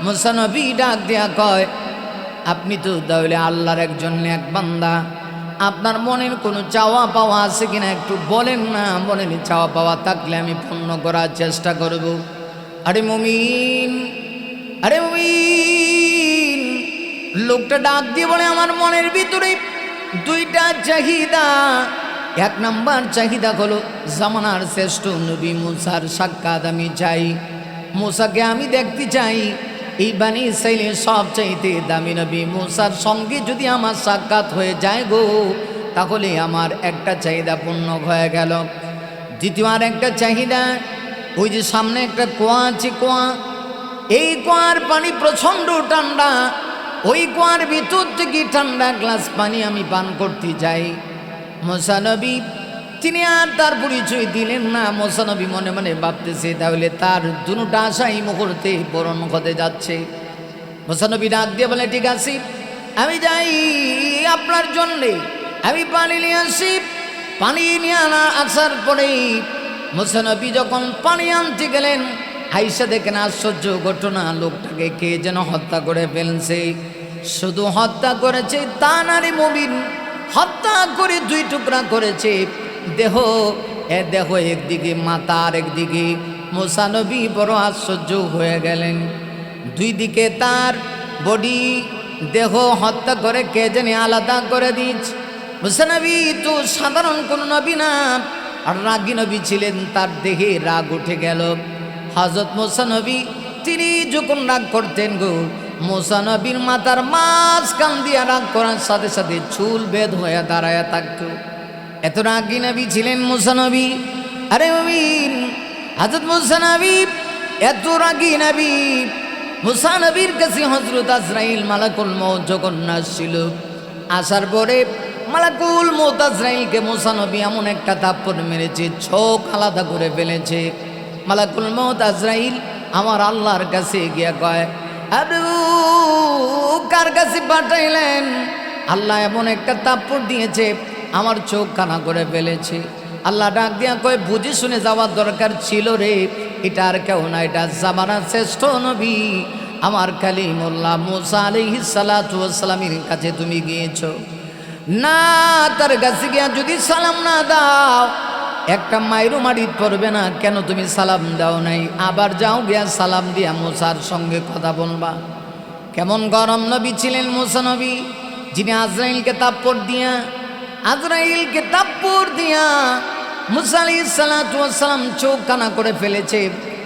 মুসা নবী ডাক দিয়া কয়, আপনি তো তাহলে আল্লাহর একজন নেক বান্দা, আপনার মনের কোনো চাওয়া পাওয়া আছে কিনা একটু বলেন না, মনের চাওয়া পাওয়া থাকলে আমি পূর্ণ করার চেষ্টা করব। আরে মুমিন, আরে মুমিন, লোকটা ডাক দিয়ে বলে, আমার মনের ভিতরে দুইটা চাহিদা। এক নাম্বার চাহিদা হলো জামানার শ্রেষ্ঠ নবী মুসার সাক্ষাৎ আমি চাই, মুসাকে আমি দেখতে চাই। এই বানি ইসরাইলের সবচাইতে দামি নবী মুসার সঙ্গে যদি আমার সাক্ষাৎ হয়ে যায় গো, তাহলে আমার একটা চাহিদা পূর্ণ হয়ে গেল। দ্বিতীয় আর একটা চাহিদা, ওই যে সামনে একটা কুয়া আছে, কুয়া, এই কুয়ার পানি প্রচণ্ড ঠান্ডা, ওই কুয়ার ভিতর থেকে ঠান্ডা গ্লাস পানি আমি পান করতে যাই। মুসা নবী তিনি আর তার পরিচয় দিলেন না। মুসা নবী মনে মনে ভাবতেছে তাহলে তার দুটা আশা এই মুহূর্তে পূরণ হতে যাচ্ছে। মুসা নবী ডাক দিয়ে বলে, ঠিক আছে আমি যাই আপনার জন্যে, আমি পানি নিয়ে আসি। পানি নিয়ে আসার পরেই মুসা নবী যখন পানি আনতে গেলেন, আইসা দেখেন আশ্চর্য ঘটনা, লোকটাকে কে যেন হত্যা করে ফেলছে। শুধু হত্যা করেছে তা না রে মুমিন, হত্যা করে দুই টুকরা করেছে দেহ। দেহ একদিকে, মাথা আর একদিকে। মুসা নবী বড় আশ্চর্য হয়ে গেলেন। দুই দিকে তার বডি, দেহ হত্যা করে কে জানি আলাদা করে দিয়েছে। মুসা নবী তো সাধারণ কোন নবী না, আর রাগী নবী ছিলেন, তার দেহে রাগ উঠে গেল। হযরত মুসা নবী তিনি যখন রাগ করতেন গো, মুসা নবীর মাথার মাঝখান দিয়ে রাগ করার সাথে সাথে চুল বেদ হয়ে দাঁড়ায় থাকতো। এত রাগী নবী ছিলেন মুসা নবী। আরে মুমিন, হযরত মুসা নবী এত রাগী নবী, মুসা নবীর কাছে হযরত আজরাইল মালাকুল মউত যখন আসছিল, আসার পরে মালাকুল মউত আজরাইলকে মুসা নবী এমন একটা থাপ্পড় মেরেছে, চোখ আলাদা করে ফেলেছে। মালাকুল মউত আজরাইল আমার আল্লাহর কাছে গিয়া কয়, আরে কার কাছে পাঠাইলেন? আল্লাহ এমন একটা থাপ্পড় দিয়েছে, আমার চোখ কানা করে ফেলেছে। আল্লাহ ডাক দিয়া কয়, বুঝে শুনে যাওয়ার দরকার ছিল রে, এটা আর কেউ না, এটা জামানার শ্রেষ্ঠ নবী আমার কালিমুল্লাহ মুসা আলাইহিস সালাতু ওয়াস সালামের কাছে তুমি গিয়েছো না? তার কাছে গিয়া যদি সালাম না দাও, একটা মাইরু মাটিত পড়বে না। কেন তুমি সালাম দাও নাই? আবার যাও, গিয়া সালাম দিয়া মুসার সঙ্গে কথা বলবা। কেমন গরম নবী ছিলেন মুসা নবী, যিনি আজরাইলকে থাপ্পড় দিয়া মুসা আলাইহিস সালাতু ওয়াস সালাম চোখ কানা করে ফেলেছে।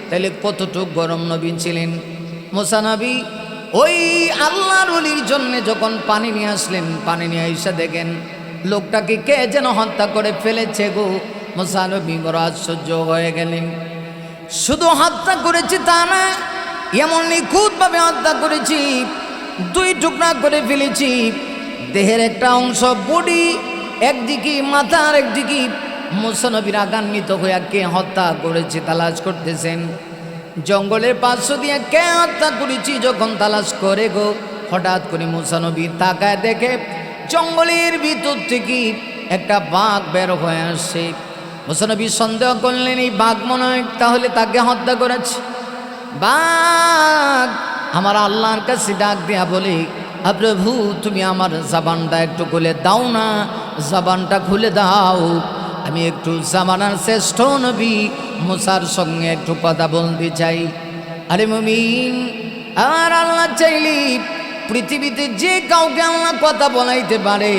তাহলে কতটুক গরম নবী ছিলেন মুসা নবী। ওই আল্লাহর ওলির জন্য যখন পানি নিয়ে আসলেন, পানি নিয়ে এসে দেখেন লোকটাকে কে যেন হত্যা করে ফেলেছে গো। মুসা নবী বড় আশ্চর্য হয়ে গেলেন। শুধু হত্যা করেছি তা না, এমন নিখুঁতভাবে হত্যা করেছি, দুই টুকরা করে ফেলেছি। দেহের একটা অংশ বডি একদিকে, মাথা আর একদিকে। মুসা নবী রাগান্বিত হইয়া কে হত্যা করেছে তালাশ করতেছেন। জঙ্গলের পার্শ্ব দিয়ে কে হত্যা করেছি যখন তালাশ করে গো, হঠাৎ করে মুসা নবী তাকায় দেখে জঙ্গলের ভিতর থেকে একটা বাঘ বের হয়ে আসছে। মুসা নবী সন্দেহ করলেন এই বাঘ মনে হয় তাহলে তাকে হত্যা করেছে। বাঘ আমার আল্লাহর কাছে ডাক দিয়া বলে, প্রভু তুমি আমার জবানটা একটু খুলে দাও না, জবানটা খুলে দাও, আমি একটু জামানার শ্রেষ্ঠ নবী মুসার সঙ্গে একটু কথা বলতে চাই। আরে মুমিন, আর আল্লাহ চাইলে পৃথিবীতে যে কাউকে আল্লাহ কথা বলাইতে পারে।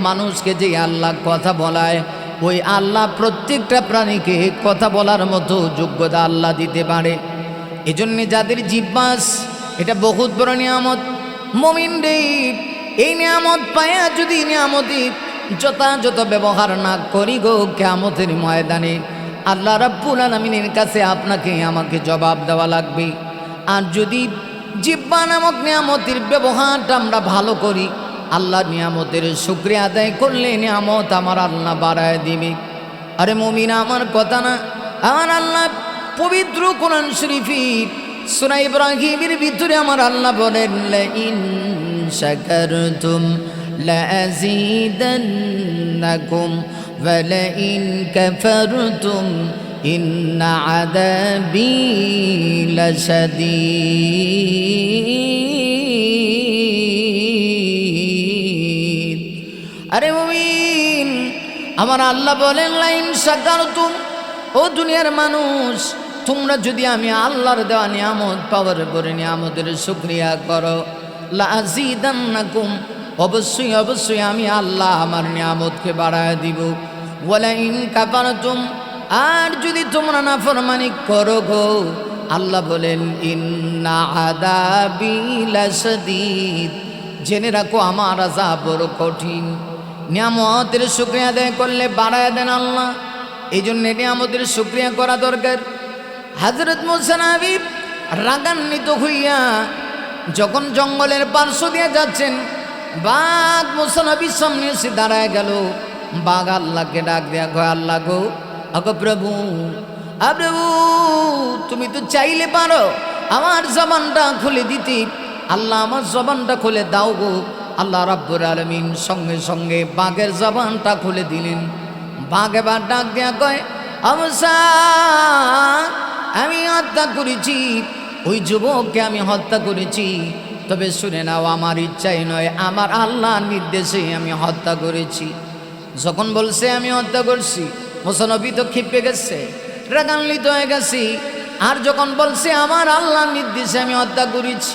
মানুষকে যে আল্লাহ কথা বলায়, ওই আল্লাহ প্রত্যেকটা প্রাণীকে কথা বলার মতো যোগ্যতা আল্লাহ দিতে পারে। এজন্যে যাদের জিহ্বাস, এটা বহুত বড় নিয়ামত। মুমিন রে, এই নিয়ামত পায়া যদি নিয়ামতি যথাযথ ব্যবহার না করি গো, কিয়ামতের ময়দানে আল্লাহ রাব্বুল আলামিনের কাছে আপনাকে আমাকে জবাব দেওয়া লাগবে। আর যদি জিহ্বা নামক নিয়ামতের ব্যবহারটা আমরা ভালো করি, আল্লাহর নিয়ামতের শুকরিয়া আদায় করলে নিয়ামত আমার আল্লাহ বাড়ায় দিবে। আরে মুমিন, আমার কথা না, আমার আল্লাহ পবিত্র কোরআন শরীফে সূরা ইব্রাহিমের ভিতরে আমার আল্লাহ বলেন, লাইন শাকারতুম লাযীদান্নাকুম ওয়া লাইন কাফারতুম ইন্না আযাবী লাশাদীদ। আমার আল্লাহ বলেন লাইন শাকারতুম, ও দুনিয়ার মানুষ, তোমরা যদি আমি আল্লাহর দেওয়া নিয়ামত পাওয়ার পরে নিয়ামতের শুকরিয়া করো, লাযিদান্নাকুম, অবশ্যই অবশ্যই আমি আল্লাহ আমার নিয়ামতকে বাড়ায় দিব। ওয়ালাইন কাফারতুম, আর যদি তোমরা নাফরমানি করো গো, আল্লাহ বলেন ইন্না আযাবি লাশাদীদ, জেনে রাখো আমার আযাব বড় কঠিন। নিয়ামতের শুকরিয়া আদায় করলে বাড়ায় দেন আল্লাহ, এই জন্য নিয়ামতের শুকরিয়া করা দরকার। হযরত মূসা নবী রাগান্বিত হইয়া যখন জঙ্গলের পার্শ্ব দিয়ে যাচ্ছেন, বাঘ মূসা নবীর সামনে এসে দাঁড়ায় গেল। বাঘ আল্লাহকে ডাক দেয়া কয়, আল্লাহ গো, আগো প্রভু, প্রভু তুমি তো চাইলে পারো আমার জবানটা খুলে দিতে, আল্লাহ আমার জবানটা খুলে দাও গো। আল্লাহ রাব্বুল আলামিন সঙ্গে সঙ্গে বাঘের জবানটা খুলে দিলেন। বাঘ এবার ডাক দেয়া কয়, মূসা, আমি হত্যা করেছি, ওই যুবককে আমি হত্যা করেছি, তবে শুনে নাও আমার ইচ্ছাই নয়, আমার আল্লাহর নির্দেশে আমি হত্যা করেছি। যখন বলছে আমি হত্যা করছি, মূসা নবী তো ক্ষিপ্তে গেছে, রাগান্বিত হয়ে গেছি। আর যখন বলছে আমার আল্লাহর নির্দেশে আমি হত্যা করেছি,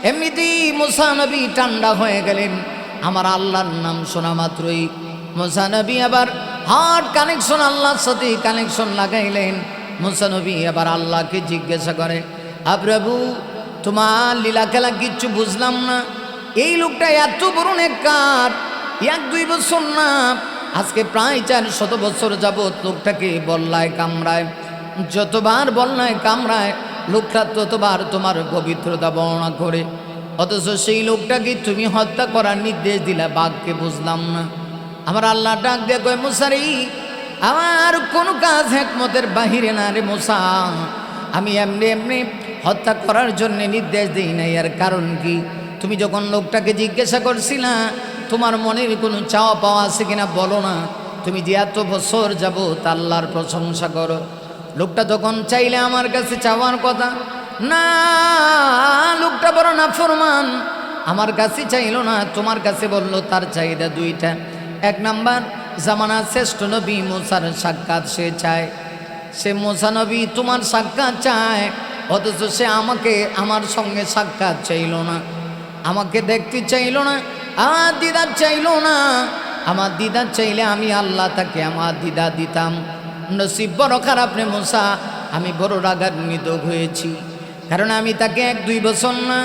এমনিতেই মূসা নবী ঠান্ডা হয়ে গেলেন। আমার আল্লাহর নাম শোনা মাত্রই মূসা নবী আবার হার্ট কানেকশন, আল্লাহর সাথে কানেকশন লাগাইলেন। মূসা নবী আবার আল্লাহকে জিজ্ঞাসা করে, প্রভু তোমার লীলা খেলা কিচ্ছু বুঝলাম না, এই লোকটা এত বড় নেককার, 1-2 বছর না, আজকে প্রায় 400 বছর যাবৎ লোকটাকে বল্লায় কামড়ায়, যতবার বল্লায় কামড়ায় লোকটা ততবার তোমার পবিত্রতা বর্ণনা করে, অথচ সেই লোকটাকে তুমি হত্যা করার নির্দেশ দিলা, বাঘকে বুঝলাম না। আমার আল্লাহ ডাক দিয়ে কয়, মূসা রে, আমার কোনো কাজ হিকমতের বাহিরে না রে মূসা, আমি এমনি এমনি হত্যা করার জন্য নির্দেশ দিই নাই। আর কারণ কি, তুমি যখন লোকটাকে জিজ্ঞাসা করছিলা তোমার মনের কোনো চাওয়া পাওয়া আছে কিনা বলো না, তুমি যে এত বছর যাবত আল্লাহর প্রশংসা করো, লোকটা তখন চাইলে আমার কাছে চাওয়ার কথা না, লোকটা বড় নাফরমান, আমার কাছে চাইল না, তোমার কাছে বলল। তার চাহিদা 2টা, 1 নাম্বার জামানার শ্রেষ্ঠ নবী মূসার সাক্ষাৎ সে চায়, সে মূসা নবী তোমার সাক্ষাৎ চায়, অথচ সে আমাকে আমার সঙ্গে সাক্ষাৎ চাইল না, আমাকে দেখতে চাইল না, আমার দিদার চাইল না। আমার দিদার চাইলে আমি আল্লাহ তাকে আমার দিদা দিতাম। নসিব বড় খারাপ রে মূসা, আমি বড় রাগান্বিত হয়েছি, কারণ আমি তাকে 1-2 বছর না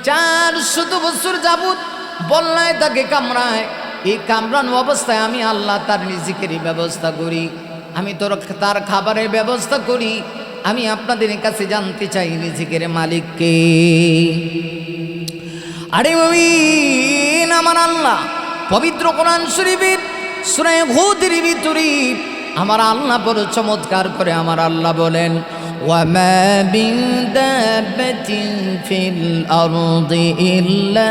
400 বছর যাবত বল্লায় তাকে কামড়ায়। এই কামড়ানো অবস্থায় আমি আল্লাহ তার রিজিকের ব্যবস্থা করি, আমি তার খাবারের ব্যবস্থা করি। আমি আপনাদের কাছে জানতে চাই রিজিকের মালিক কে? আরে মুমিন, আমার আল্লাহ পবিত্র কোরআন শরীফের সূরা হুদের ভিতরে আমার আল্লাহ বড় চমৎকার করে আমার আল্লাহ বলেন, ওয়ামা মিন দাব্বাতিন ফিল আরদি ইল্লা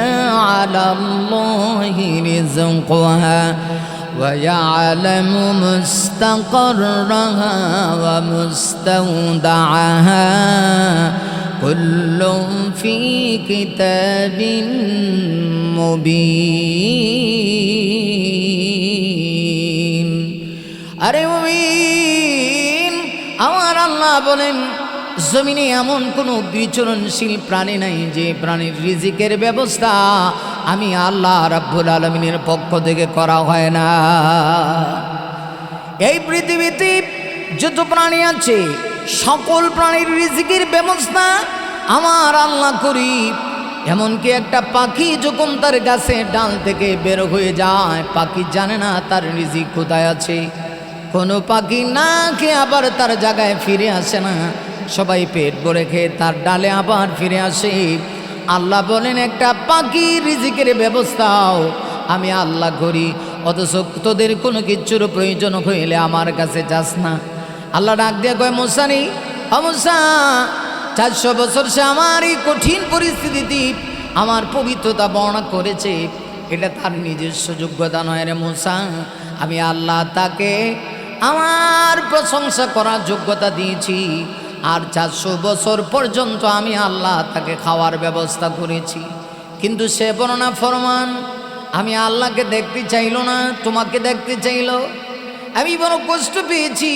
আলাল্লাহি রিজকুহা ওয়া ইয়ালামু মুস্তাকাররাহা ওয়া মুস্তাওদাআহা কুল্লুম ফি কিতাবিন মুবিন। আরে মুমিন, আমার আল্লাহ বলেন, জমিনে এমন কোনো বিচরণশীল প্রাণী নাই যে প্রাণীর রিজিকের ব্যবস্থা আমি আল্লাহ রাব্বুল আলামিনের পক্ষ থেকে করা হয় না। এই পৃথিবীতে যত প্রাণী আছে সকল প্রাণীর রিজিকের ব্যবস্থা আমার আল্লাহ করি। এমনকি একটা পাখি যখন তার গাছের ডাল থেকে বের হয়ে যায়, পাখি জানে না তার রিজিক কোথায় আছে। কোনো পাখি না খেয়ে আবার তার জায়গায় ফিরে আসে না, সবাই পেট ভরে খেয়ে তার ডালে আবার ফিরে আসে। আল্লাহ বলেন, একটা পাখির রিজিকের ব্যবস্থাও আমি আল্লাহ করি, অথচ তোদের কোনো কিচ্ছুর প্রয়োজন হইলে আমার কাছে যাস না। আল্লাহ ডাক দিয়ে কয়, মূসা রে, মূসা, 400 বছর সে আমার এই কঠিন পরিস্থিতিতে আমার পবিত্রতা বর্ণনা করেছে, এটা তার নিজস্ব যোগ্যতা নয় রে মূসা, আমি আল্লাহ তাকে আমার প্রশংসা করার যোগ্যতা দিয়েছি। আর 400 বছর পর্যন্ত আমি আল্লাহ তাকে খাওয়ার ব্যবস্থা করেছি, কিন্তু সে বর্ণনা ফরমান, আমি আল্লাহকে দেখতে চাইল না, তোমাকে দেখতে চাইল। আমি বড় কষ্ট পেয়েছি।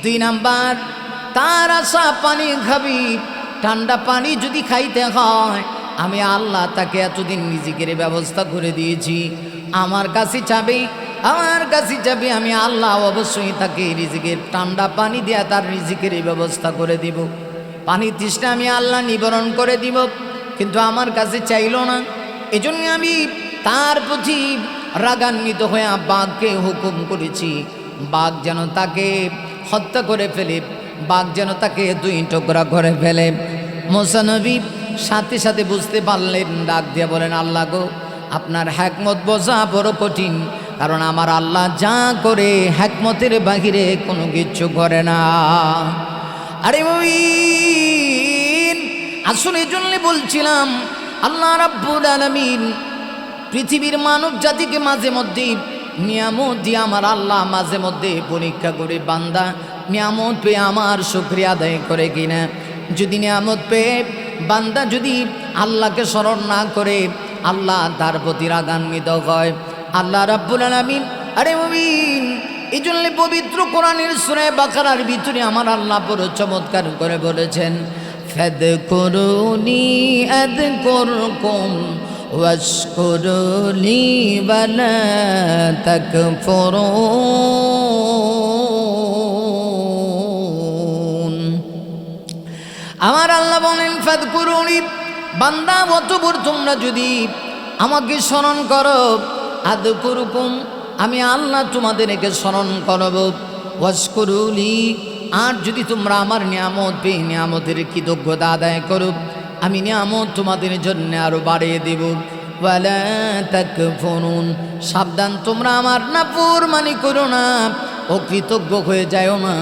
2 নাম্বার, তার আশা পানি খাবি, ঠান্ডা পানি যদি খাইতে হয়, আমি আল্লাহ তাকে এতদিন রিজিকের ব্যবস্থা করে দিয়েছি। আমার কাছে চাবে, আমি আল্লাহ অবশ্যই তাকে রিজিকের ঠান্ডা পানি দিয়ে তার রিজিকের ব্যবস্থা করে দিব। পানি তৃষ্ণা আমি আল্লাহ নিবারণ করে দিব, কিন্তু আমার কাছে চাইল না। এজন্য আমি তার প্রতি রাগান্বিত হয়ে বাঘকে হুকুম করেছি, বাঘ যেন তাকে হত্যা করে ফেলে, বাঘ যেন তাকে 2 টুকরা করে ফেলে। মুসা নবী সাথে সাথে বুঝতে পারলেন, ডাক দিয়ে বলেন, আল্লাহ গো, আপনার হিকমত বোঝা বড় কঠিন, কারণ আমার আল্লাহ যা করে হিকমতের বাহিরে কোনো কিছু করে না। আরে মুমিন, আসলে এই জন্য বলছিলাম, আল্লাহ রাব্বুল আলামিন পৃথিবীর মানব জাতিকে মাঝে মধ্যে নিয়ামত দিয়ে আমার আল্লাহ মাঝে মধ্যে পরীক্ষা করে, বান্দা নিয়ামত পেয়ে আমার শুকরিয়া আদায় করে কিনা। যদি নিয়ামত পেয়ে বান্দা যদি আল্লাহকে স্মরণ না করে, আল্লাহ তার প্রতি রাগান্বিত হয়। আল্লাহ রাব্বুল আলামিন, আরে মুমিন, এই জন্য পবিত্র কোরআনের সূরা বাকারার ভিতরে আমার আল্লাহ বড় চমৎকার করে বলেছেন, ফাদকুরুনি আযকুরকুম ওয়াশকুরুলি ওয়ালা তাকফুরুন। আমার আল্লাহ বলেন, ফাদকুরুনি, বান্দা অতঃপর তোমরা যদি আমাকে স্মরণ করো, আযকুরকুম, আমি আল্লাহ তোমাদেরকে স্মরণ করব, ওয়াশকুরুলি, আর যদি তোমরা আমার নিয়ামত পেয়ে নিয়ামতের কৃতজ্ঞতা আদায় করো, আমি নিয়ামত তোমাদের জন্য আরো বাড়িয়ে দেব। ওয়ালা তাকফুরুন, সাবধান তোমরা আমার নাফরমানি করো না, অকৃতজ্ঞ হয়ে যাও না,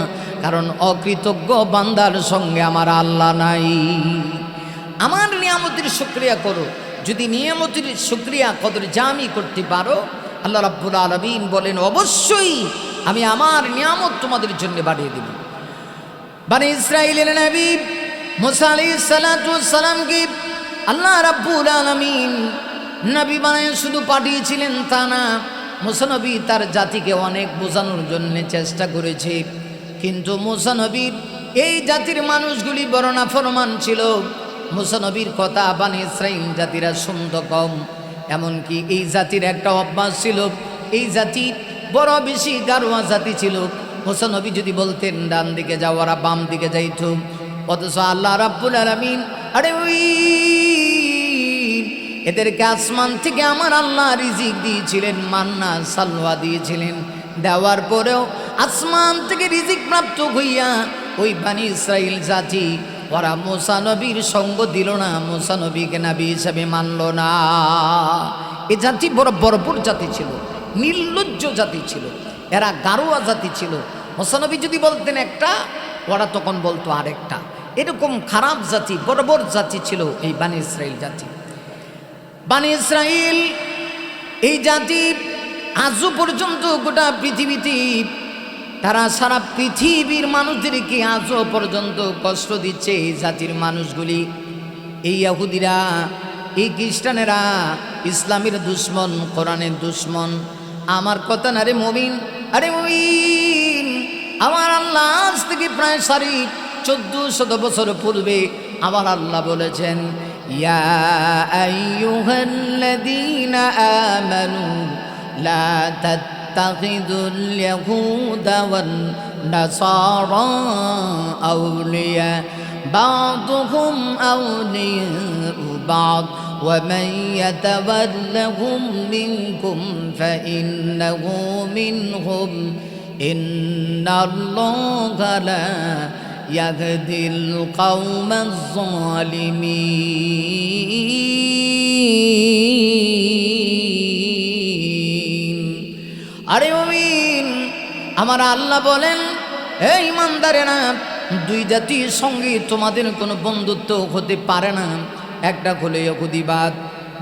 কারণ অকৃতজ্ঞ বান্দার সঙ্গে আমার আল্লাহ নাই। আমার নিয়ামতের শুকরিয়া করো, যদি নিয়ামতের শুকরিয়া কদর জামি করতে পারো, আল্লাহ রাব্বুল আলামিন বলেন, অবশ্যই আমি আমার নিয়ামত তোমাদের জন্য বাড়িয়ে দেব। বনি ইসরাইলের নবী মুসা আলাইহিস সালাতু ওয়াস সালামকে আল্লাহ রাব্বুল আলামিন নবী বানায় শুধু পাঠিয়েছিলেন তা না, মুসা নবী তার জাতিকে অনেক বোঝানোর জন্য চেষ্টা করেছে, কিন্তু মুসা নবীর এই জাতির মানুষগুলি বড় নাফরমান ছিল। মুসা নবীর কথা বনি ইসরাইল জাতিরা শুনতো কম। এমনকি এই জাতির একটা অভ্যাস ছিল, এই জাতি বড় বেশি গারোয়া জাতি ছিল। মুসা নবী যদি বলতেন ডান দিকে যাও, ওরা বাম দিকে যাইত। অথচ আল্লাহ রাব্বুল আলামিন, আরে ওই এদেরকে আসমান থেকে আমার আল্লাহ রিজিক দিয়েছিলেন, মান্না সালওয়া দিয়েছিলেন, দেওয়ার পরেও আসমান থেকে রিজিক প্রাপ্ত হইয়া ওই বনি ইসরাইল জাতি ওরা মুসা নবীর সঙ্গ দিল না, মুসা নবীকে নবী হিসাবে মানল না। এ জাতি বড় বর্বর জাতি ছিল, নির্লজ্জ জাতি ছিল, এরা গারোয়া জাতি ছিল। মুসা নবী যদি বলতেন একটা, ওরা তখন বলতো আরেকটা। এরকম খারাপ জাতি, বর্বর জাতি ছিল এই বনি ইসরাইল জাতি। বনি ইসরাইল এই জাতি আজও পর্যন্ত গোটা পৃথিবীতে তারা সারা পৃথিবীর মানুষদেরকে আজও পর্যন্ত কষ্ট দিচ্ছে। এই জাতির মানুষগুলি, এই ইহুদিরা, এই খ্রিস্টানেরা ইসলামের দুশ্মন, কোরআনের দুশ্মন। আমার কথা না রে মুমিন, আরে মুমিন, আমার আল্লাহ আজ থেকে প্রায় 1400 বছর পূর্বে আমার আল্লাহ বলেছেন, ইয়া আইয়ুহাল্লাযীনা আমানু লা তাত্তাখিযুল ইয়াহুদা ওয়ান নাসারা আউলিয়া বা'দুহুম আউলিয়াউ বা'দ ওয়া মান ইয়াতাওয়াল্লাহুম মিনকুম ফাইন্নাহু মিনহুম ইন্নাল্লাহা লা ইয়াহদিল কওমাজ যালিমিন। আরে মুমিন, আমার আল্লাহ বলেন, হে ইমানদারেরা, 2 জাতির সঙ্গে তোমাদের কোনো বন্ধুত্ব হতে পারে না। একটা হলো ইহুদিবাদ,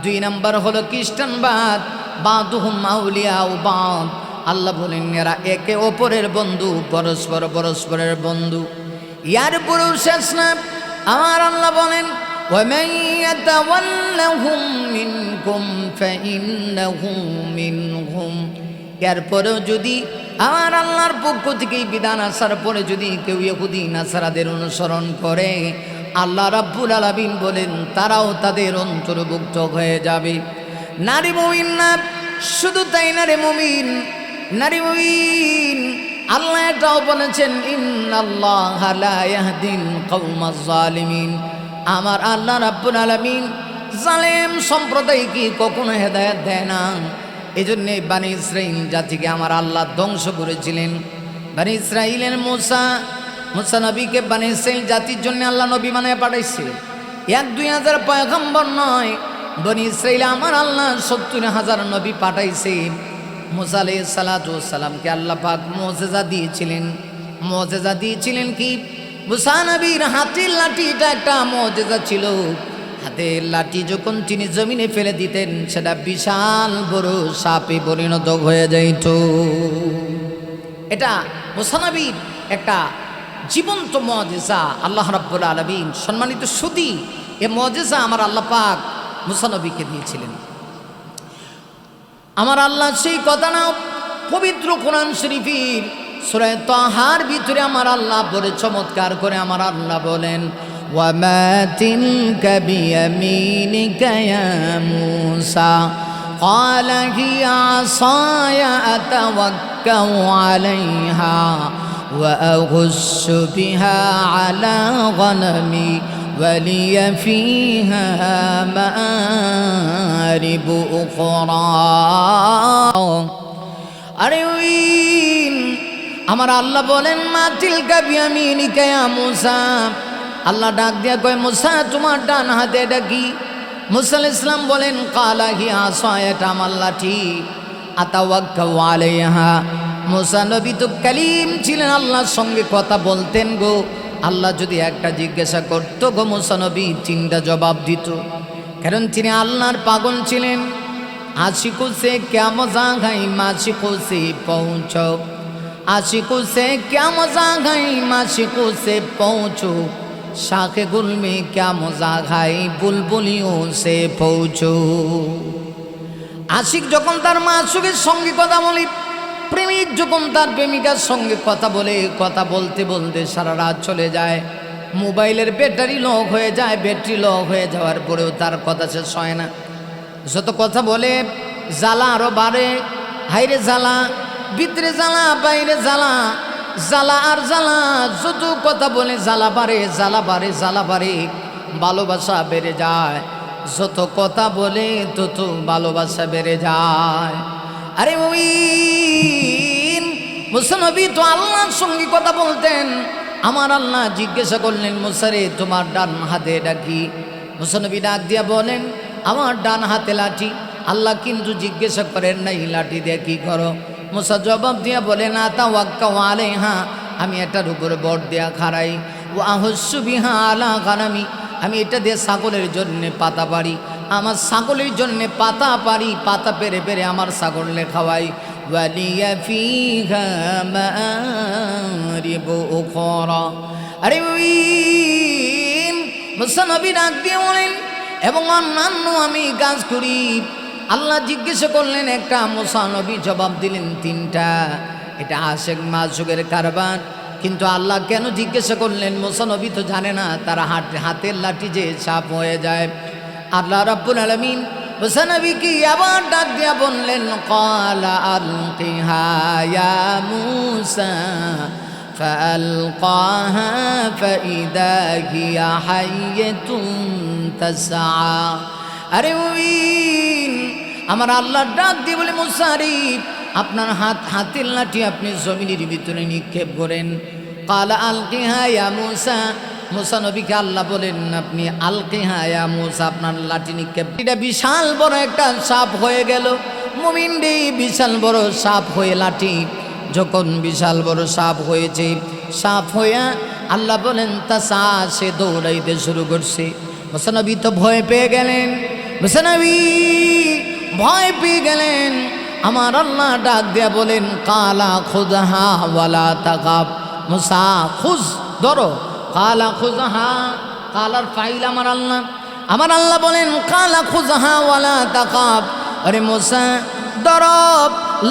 2 নাম্বার হলো খ্রিস্টানবাদ। বা'দুহুম আউলিয়াউ বা'দ, আল্লাহ বলেন এরা একে অপরের বন্ধু, পরস্পরের বন্ধু। ইয়ার পরেও শেষ না, আমার আল্লাহ বলেন, ওয়ামান ইয়াতাওয়াল্লাহুম মিনকুম ফাইন্নাহু মিনহুম। এরপরেও যদি আমার আল্লাহর পক্ষ থেকে বিধান আসার পরে যদি কেউ ইহুদি নাসারাদের অনুসরণ করে, আল্লাহ রাব্বুল আলামিন বলেন তারাও তাদের অন্তর্ভুক্ত হয়ে যাবে। নারী মুমিন না, শুধু তাই না রে মুমিন, নারী মুমিন আল্লাহ এটাও বলেছেন ইন্নাল্লাহা লা ইয়াহদিল কওমাজ জালিমিন। আমার আল্লাহ রাব্বুল আলামিন জালেম সম্প্রদায়কে কখনো হেদায়েত দেয় না। এজন্যে বানি ইসরাইল জাতিকে আমার আল্লাহ ধ্বংস করেছিলেন। বানি ইসরাইলের মুসা নবীকে বানি ইসরাইল জাতির জন্য আল্লাহ নবী বানায় পাঠাইছে। 1-2 হাজার পয়গম্বর নয়, বনি ইসরাইল আমার আল্লাহ 70,000 নবী পাঠাইছে। মুসা আলাইহিস সালাতু ওয়াস সালামকে আল্লাহ পাক মুজিজা দিয়েছিলেন। মুজিজা দিয়েছিলেন কি? মুসা নবীর হাতের লাঠিটা একটা মুজিজা ছিল। হাতের লাঠি যখন তিনি জমিনে ফেলে দিতেন, সেটা বিশাল বড় সাপে পরিণত হয়ে যাইত। এটা মুসা নবীর একটা জীবন্ত মুজিজা। আল্লাহ রাব্বুল আলামিন সম্মানিত সুদী, এ মুজিজা আমার আল্লাহ পাক মুসা নবীকে দিয়েছিলেন। আমার আল্লাহ সেই কথা না পবিত্র কোরআন শরীফের সূরা তাহার ভিতরে আমার আল্লাহ বলে চমৎকার করে আমার আল্লাহ বলেন, ওয়ামা তিলকা বিয়ামিনিকা ইয়া মূসা ক্বালা হিয়া আসায়া আতাওয়াক্কাউ আলাইহা ওয়া আগুসসু বিহা আলা গনামি ওয়ালিয ফীহা মাআরিব উখরা। আরে ওই আমার আল্লাহ বলেন মা তিলকা বিয়ামিনিকা ইয়া মূসা। আল্লাহ ডাক দিয়া কয়, মুসা তোমার ডান হাতে এটা কি? মুসা আলাইহিস সালাম বলেন ক্বালা হিয়া আসায়া, এটা আমার লাঠি। আতাওয়াক্কাউ আলাইহা, মুসা নবী তো কালিম ছিলেন, আল্লাহর সঙ্গে কথা বলতেন গো। আল্লাহ যদি একটা জিজ্ঞাসা করতো গো, মুসা নবী 3টা জবাব দিত, কারণ তিনি আল্লাহর পাগল ছিলেন। आशिकों से क्या मज़ा है माशिकों से पहुँचो, आशिकों से क्या मज़ा है माशिकों से पहुँचो, शाखे गुल में क्या मज़ा है बुलबुलियों से पहुँचो। आशिक যখন তার মাশিকের সঙ্গে কথা বলে, প্রেমিক যখন তার প্রেমিকার সঙ্গে কথা বলে, কথা বলতে বলতে সারা রাত চলে যায়, মোবাইলের ব্যাটারি লো হয়ে যায়, ব্যাটারি লো হয়ে যাওয়ার পরেও তার কথা শেষ হয় না। যত কথা বলে জ্বালা আরো বাড়ে, হাইরে জ্বালা, ভিতরে জ্বালা, বাইরে জ্বালা, জ্বালা আর জ্বালা, যত কথা বলে জ্বালা বাড়ে, জ্বালা বাড়ে, জ্বালা বাড়ে, ভালোবাসা বেড়ে যায়। যত কথা বলে তত ভালোবাসা বেড়ে যায়। আরে ওই মুসা নবী তো আল্লাহর সঙ্গে কথা বলতেন। আমার আল্লাহ জিজ্ঞাসা করলেন, মুসা রে তোমার ডান হাতে এটা কি? মুসা নবী ডাক দিয়া বলেন, আমার ডান হাতে লাঠি। আল্লাহ কিন্তু জিজ্ঞাসা করেন নাই লাঠি দিয়ে কি করো। মুসা জবাব দিয়া বলেন, আতাওয়াক্কাউ আলাইহা, আমি এটার উপরে বর দিয়া খাড়াই, ওয়া আহুসসু বিহা আলা গানামি, আমি এটা দিয়ে ছাগলের জন্যে পাতা পারি, আমার ছাগলের জন্যে পাতা পারি, পাতা পেরে পেরে আমার ছাগলে খাওয়াই। ওয়ালিয়া ফিহা মাআরিব উখরা। আরে ওই মুসা নবী ডাক দিয়ে বলেন, এবং অন্যান্য আমি কাজ করি। আল্লাহ জিজ্ঞাসা করলেন একটা, মুসা নবী জবাব দিলেন 3টা। এটা আশেক মাসুকের কারবার। কিন্তু আল্লাহ কেন জিজ্ঞাসা করলেন? মুসা নবী তো জানে না তার হাতের লাঠি যে সাপ হয়ে যায়। আল্লাহ রাব্বুল আলামিন মুসা নবীকে আবার ডাক দিয়া বললেন, ক্বালা আলকিহা ইয়া মূসা ফাআলকাহা ফাইদা হিয়া হাইয়াতুন তাসআ। আরে ওই আমার আল্লাহ ডাক দিয়ে বলে, মুসা রে আপনার হাতের লাঠি আপনি জমিনের ভিতরে নিক্ষেপ করেন। ক্বালা আলকিহা ইয়া মূসা, মুসা নবীকে আল্লাহ বলেন আপনি আলকিহা ইয়া মূসা, আপনার লাঠি নিক্ষেপ। এটা বিশাল বড় একটা সাপ হয়ে গেল। মুমিন রে, বিশাল বড় সাপ হয়ে লাঠি যখন বিশাল বড় সাপ হয়েছে, সাপ হইয়া আল্লাহ বলেন তাসা, সে দৌড়াইতে শুরু করছে। মুসা নবী তো ভয় পেয়ে গেলেন, মুসা নবী ভয় পেয়ে গেলেন। আমার আল্লাহ ডাক দিয়া বলেন, কালা খুযহা ওয়ালা তাকাব, মুসা খুজ ধরো, কালা খুযহা, কালার ফাইল আমার আল্লাহ। আমার আল্লাহ বলেন কালা খুযহা ওয়ালা তাকাব, আরে মুসা ধরো,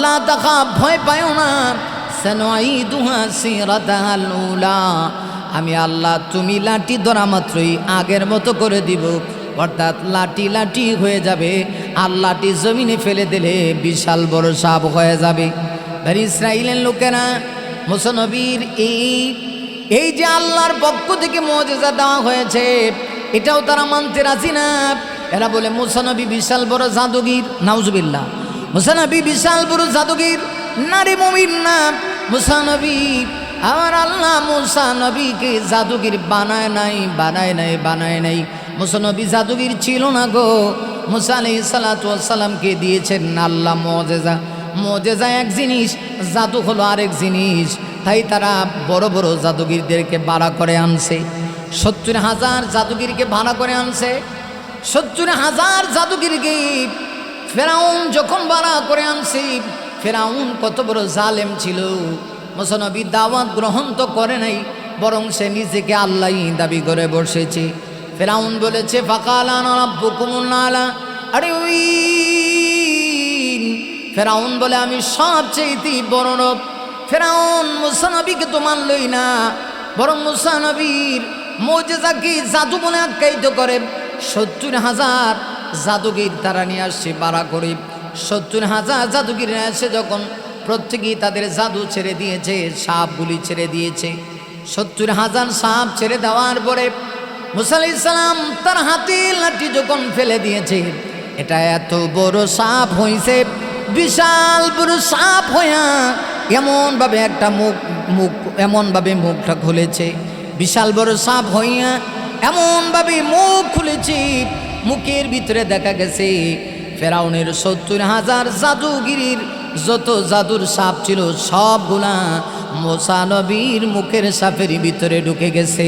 লা তাকাব, ভয় পায়ও না, সানুঈদুহা সিরাতাল উলা, আমি আল্লাহ তুমি লাঠি ধরা মাত্রই আগের মতো করে দিব, অর্থাৎ লাঠি লাঠি হয়ে যাবে, আর লাঠি জমিনে ফেলে দিলে বিশাল বড় সাপ হয়ে যাবে। বনি ইসরাইলের লোকেরা মুসা নবীর এই যে আল্লাহর পক্ষ থেকে মুজিজা দেওয়া হয়েছে এটাও তারা মানতে রাজি না। এরা বলে মুসা নবী বিশাল বড় জাদুগির, নাউজুবিল্লাহ। মুসা নবী বিশাল বড় জাদুগির, নারী মুমিন না। মুসা নবী, আমার আল্লাহ মুসা নবীকে জাদুগির বানায় নাই। মুসা নবী জাদুগির ছিল না গো। মুসা আলাইহিস সালাতু ওয়াস সালামকে দিয়েছেন আল্লাহ মুজিজা। মুজিজা এক জিনিস, জাদু হলো আরেক জিনিস। তাই তারা বড় বড় জাদুগিরদেরকে ভাড়া করে আনছে। 70,000 জাদুগিরকে ভাড়া করে আনছে। 70,000 জাদুগিরকে ফেরাউন যখন ভাড়া করে আনছে, ফেরাউন কত বড় জালেম ছিল। মুসা নবী দাওয়াত গ্রহণ তো করে নাই, বরং সে নিজেকে আল্লাহই দাবি করে বসেছে। ফেরাউন বলেছে ফাকালা আনা রাব্বুকুমুল আলা, আরে ওই ফেরাউন বলে আমি সবচেয়ে বড় রব। ফেরাউন মুসা নবীকে তো মানলই না, বরং মুসা নবীর মুজিজাকে জাদু বলে আখ্যায়িত করে। 70,000 জাদুগির তারা নিয়ে আসছে ভাড়া করে। 70,000 জাদুগির এসে যখন প্রত্যেকেই তাদের জাদু ছেড়ে দিয়েছে, সাপগুলি ছেড়ে দিয়েছে। 70,000 সাপ ছেড়ে দেওয়ার পরে মুসা আলাইহিস সালাম তার হাতে লাঠি যখন ফেলে দিয়েছে, এটা এত বড় সাপ হয়েছে, বিশাল বড় সাপ হইয়া এমনভাবে একটা এমনভাবে মুখটা খুলেছে, বিশাল বড় সাপ হইয়া এমনভাবে মুখ খুলেছে। মুখের ভিতরে দেখা গেছে ফেরাউনের 70,000 জাদুগিরির যত জাদুর সাপ ছিল সবগুলা মুসা নবীর মুখের সাপের ভিতরে ঢুকে গেছে।